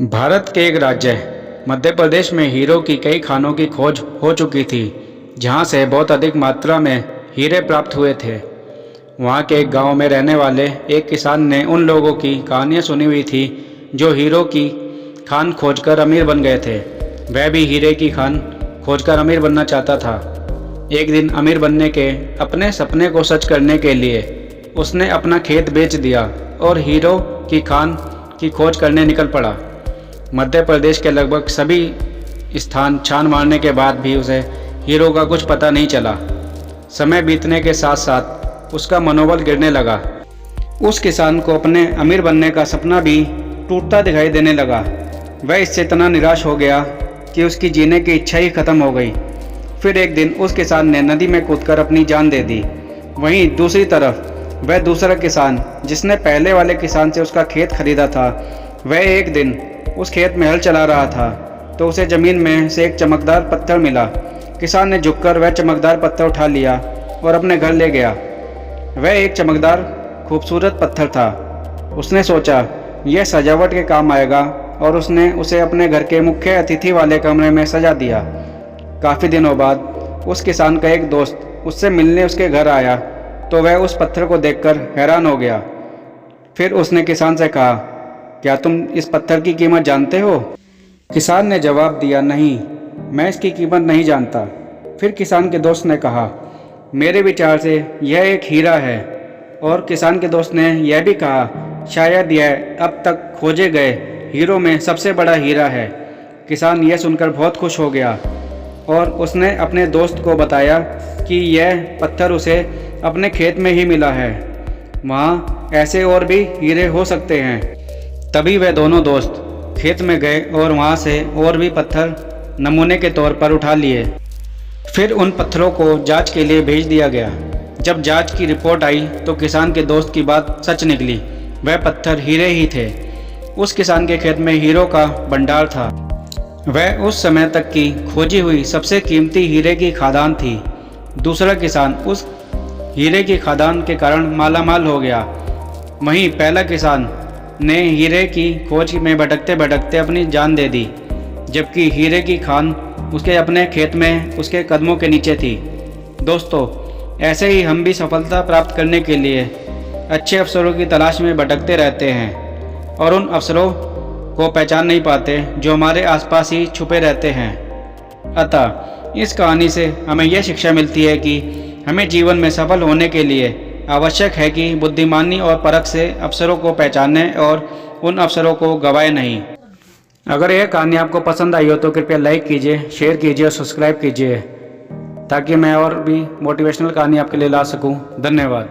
भारत के एक राज्य मध्य प्रदेश में हीरो की कई खानों की खोज हो चुकी थी, जहां से बहुत अधिक मात्रा में हीरे प्राप्त हुए थे। वहां के एक गांव में रहने वाले एक किसान ने उन लोगों की कहानियां सुनी हुई थी जो हीरो की खान खोजकर अमीर बन गए थे। वह भी हीरे की खान खोजकर अमीर बनना चाहता था। एक दिन अमीर बनने के अपने सपने को सच करने के लिए उसने अपना खेत बेच दिया और हीरो की खान की खोज करने निकल पड़ा। मध्य प्रदेश के लगभग सभी स्थान छान मारने के बाद भी उसे हीरो का कुछ पता नहीं चला। समय बीतने के साथ साथ उसका मनोबल गिरने लगा। उस किसान को अपने अमीर बनने का सपना भी टूटता दिखाई देने लगा। वह इससे इतना निराश हो गया कि उसकी जीने की इच्छा ही खत्म हो गई। फिर एक दिन उस किसान ने नदी में कूदकर अपनी जान दे दी। वहीं दूसरी तरफ वह दूसरा किसान जिसने पहले वाले किसान से उसका खेत खरीदा था, वह एक दिन उस खेत में हल चला रहा था तो उसे ज़मीन में से एक चमकदार पत्थर मिला। किसान ने झुककर वह चमकदार पत्थर उठा लिया और अपने घर ले गया। वह एक चमकदार खूबसूरत पत्थर था। उसने सोचा यह सजावट के काम आएगा और उसने उसे अपने घर के मुख्य अतिथि वाले कमरे में सजा दिया। काफ़ी दिनों बाद उस किसान का एक दोस्त उससे मिलने उसके घर आया तो वह उस पत्थर को देखकर हैरान हो गया। फिर उसने किसान से कहा, क्या तुम इस पत्थर की कीमत जानते हो? किसान ने जवाब दिया, नहीं, मैं इसकी कीमत नहीं जानता। फिर किसान के दोस्त ने कहा, मेरे विचार से यह एक हीरा है। और किसान के दोस्त ने यह भी कहा, शायद यह अब तक खोजे गए हीरो में सबसे बड़ा हीरा है। किसान यह सुनकर बहुत खुश हो गया और उसने अपने दोस्त को बताया कि यह पत्थर उसे अपने खेत में ही मिला है, वहाँ ऐसे और भी हीरे हो सकते हैं। तभी वह दोनों दोस्त खेत में गए और वहाँ से और भी पत्थर नमूने के तौर पर उठा लिए। फिर उन पत्थरों को जांच के लिए भेज दिया गया। जब जांच की रिपोर्ट आई तो किसान के दोस्त की बात सच निकली। वह पत्थर हीरे ही थे। उस किसान के खेत में हीरो का भंडार था। वह उस समय तक की खोजी हुई सबसे कीमती हीरे की खादान थी। दूसरा किसान उस हीरे की खादान के कारण मालामाल हो गया। वहीं पहला किसान ने हीरे की खोज में भटकते भटकते अपनी जान दे दी, जबकि हीरे की खान उसके अपने खेत में उसके कदमों के नीचे थी। दोस्तों, ऐसे ही हम भी सफलता प्राप्त करने के लिए अच्छे अवसरों की तलाश में भटकते रहते हैं और उन अवसरों को पहचान नहीं पाते जो हमारे आसपास ही छुपे रहते हैं। अतः इस कहानी से हमें यह शिक्षा मिलती है कि हमें जीवन में सफल होने के लिए आवश्यक है कि बुद्धिमानी और परख से अवसरों को पहचानें और उन अवसरों को गंवाएं नहीं। अगर यह कहानी आपको पसंद आई हो तो कृपया लाइक कीजिए, शेयर कीजिए और सब्सक्राइब कीजिए ताकि मैं और भी मोटिवेशनल कहानी आपके लिए ला सकूं। धन्यवाद।